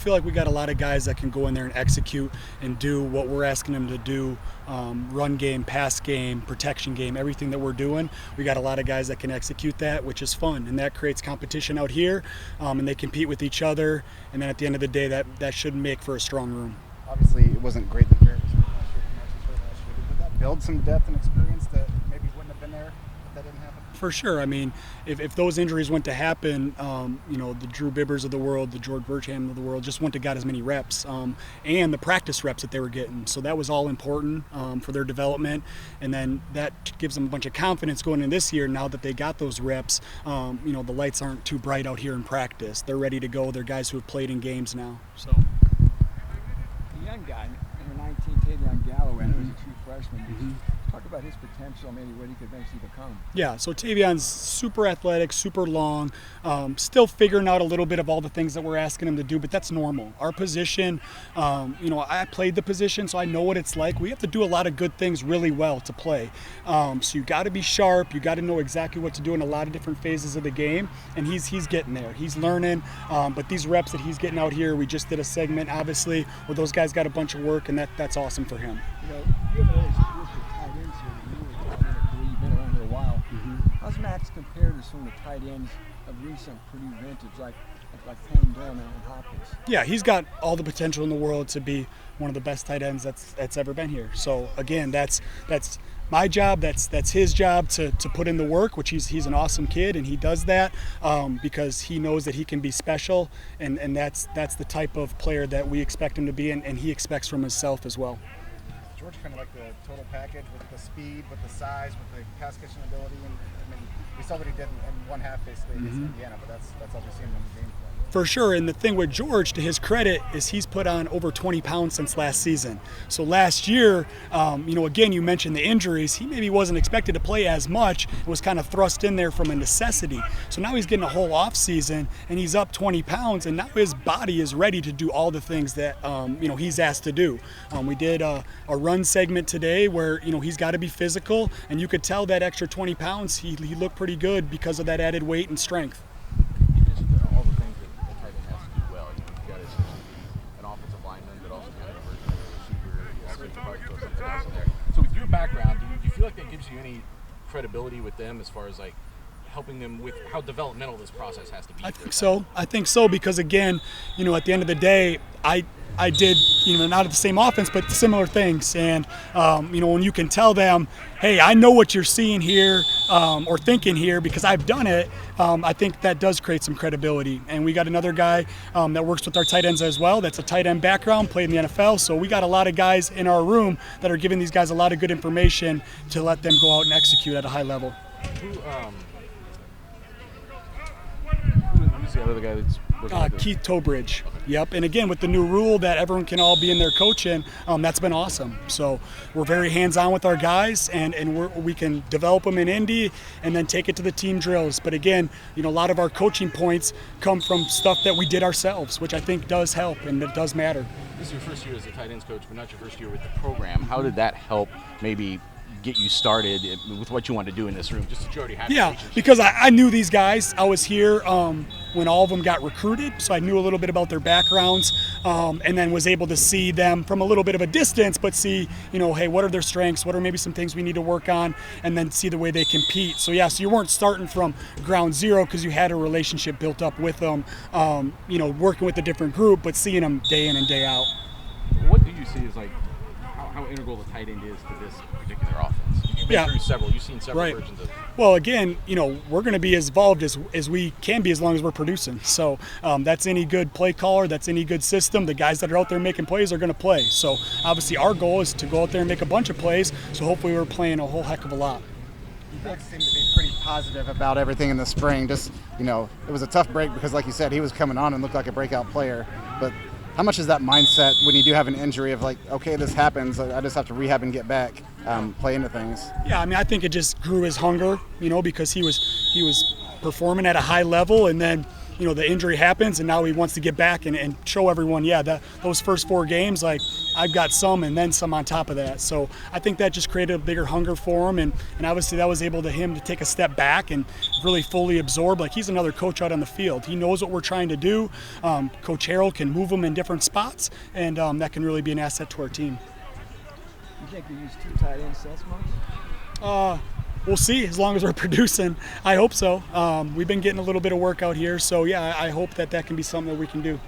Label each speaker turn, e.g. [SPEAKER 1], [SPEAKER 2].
[SPEAKER 1] I feel like we got a lot of guys that can go in there and execute and do what we're asking them to do, run game, pass game, protection game, everything that we're doing. We got a lot of guys that can execute that, which is fun, and that creates competition out here, and they compete with each other, and then at the end of the day, that should make for a strong room.
[SPEAKER 2] Obviously, it wasn't great that Barrett was hurt last year. Did that build some depth and experience that maybe wouldn't have been there if that didn't happen?
[SPEAKER 1] For sure. I mean, if those injuries went to happen, the Drew Bibbers of the world, the George Burcham of the world just wouldn't have got as many reps, and the practice reps that they were getting. So that was all important for their development, and then that gives them a bunch of confidence going in this year. Now that they got those reps, the lights aren't too bright out here in practice. They're ready to go. They're guys who have played in games now. So.
[SPEAKER 3] The young guy, number 19, Tavion Galloway, I know he's a true freshman.
[SPEAKER 1] Mm-hmm.
[SPEAKER 3] Talk about his potential, maybe what he could eventually become.
[SPEAKER 1] Yeah, so Tavion's super athletic, super long, still figuring out a little bit of all the things that we're asking him to do, but that's normal. Our position, I played the position, so I know what it's like. We have to do a lot of good things really well to play. So you got to be sharp. You got to know exactly what to do in a lot of different phases of the game, and he's getting there. He's learning, but these reps that he's getting out here, we just did a segment, obviously, where those guys got a bunch of work, and that's awesome for him.
[SPEAKER 3] You haven't always worked with tight ends here. You've been around here a while.
[SPEAKER 1] Mm-hmm.
[SPEAKER 3] How's Max compared to some of the tight ends of recent Purdue vintage, like Payne Durham and Hopkins?
[SPEAKER 1] Yeah, he's got all the potential in the world to be one of the best tight ends that's ever been here. So again, that's my job. That's his job to put in the work, which he's an awesome kid, and he does that because he knows that he can be special, and that's the type of player that we expect him to be, and he expects from himself as well.
[SPEAKER 2] George kind of like the total package with the speed, with the size, with the pass catching ability, and I mean, we saw what he did in one half basically against Indiana, but that's all we've seen him in the game for.
[SPEAKER 1] For sure, and the thing with George, to his credit, is he's put on over 20 pounds since last season. So last year, again, you mentioned the injuries. He maybe wasn't expected to play as much. It was kind of thrust in there from a necessity. So now he's getting a whole off season, and he's up 20 pounds, and now his body is ready to do all the things that he's asked to do. We did a run segment today where he's got to be physical, and you could tell that extra 20 pounds he looked pretty good because of that added weight and strength.
[SPEAKER 4] So with your background, do you feel like that gives you any credibility with them as far as like helping them with how developmental this process has to be?
[SPEAKER 1] I think so because again, at the end of the day, I did, not at the same offense, but similar things. And, when you can tell them, hey, I know what you're seeing here or thinking here because I've done it, I think that does create some credibility. And we got another guy that works with our tight ends as well. That's a tight end background, played in the NFL. So we got a lot of guys in our room that are giving these guys a lot of good information to let them go out and execute at a high level.
[SPEAKER 4] Who's the other guy that's
[SPEAKER 1] Keith Tobridge. Yep, and again with the new rule that everyone can all be in there coaching, that's been awesome. So we're very hands-on with our guys, and we can develop them in Indy and then take it to the team drills. But again, a lot of our coaching points come from stuff that we did ourselves, which I think does help and it does matter.
[SPEAKER 4] This is your first year as a tight ends coach, but not your first year with the program. How did that help maybe get you started with what you want to do in this room, just that you already have?
[SPEAKER 1] Yeah, because I knew these guys. I was here when all of them got recruited, so I knew a little bit about their backgrounds, and then was able to see them from a little bit of a distance, but see, hey, what are their strengths? What are maybe some things we need to work on? And then see the way they compete. So so you weren't starting from ground zero because you had a relationship built up with them, working with a different group, but seeing them day in and day out.
[SPEAKER 4] What do you see as like how integral the tight end is to this particular offense? You've been through several. You've seen several versions of it.
[SPEAKER 1] Well, again, we're going to be as involved as we can be as long as we're producing. So that's any good play caller. That's any good system. The guys that are out there making plays are going to play. So obviously our goal is to go out there and make a bunch of plays. So hopefully we're playing a whole heck of a lot.
[SPEAKER 2] You guys seem to be pretty positive about everything in the spring. Just, it was a tough break because, like you said, he was coming on and looked like a breakout player. But how much is that mindset when you do have an injury of like, okay, this happens, I just have to rehab and get back, play into things?
[SPEAKER 1] Yeah, I think it just grew his hunger, because he was performing at a high level, and then the injury happens, and now he wants to get back and show everyone, those first 4 games, like, I've got some and then some on top of that. So I think that just created a bigger hunger for him, and obviously that was able to him to take a step back and really fully absorb. Like, he's another coach out on the field. He knows what we're trying to do. Coach Harrell can move him in different spots, and that can really be an asset to our team.
[SPEAKER 3] You think we use 2 tight end sets much?
[SPEAKER 1] We'll see, as long as we're producing. I hope so. We've been getting a little bit of work out here, so I hope that can be something that we can do.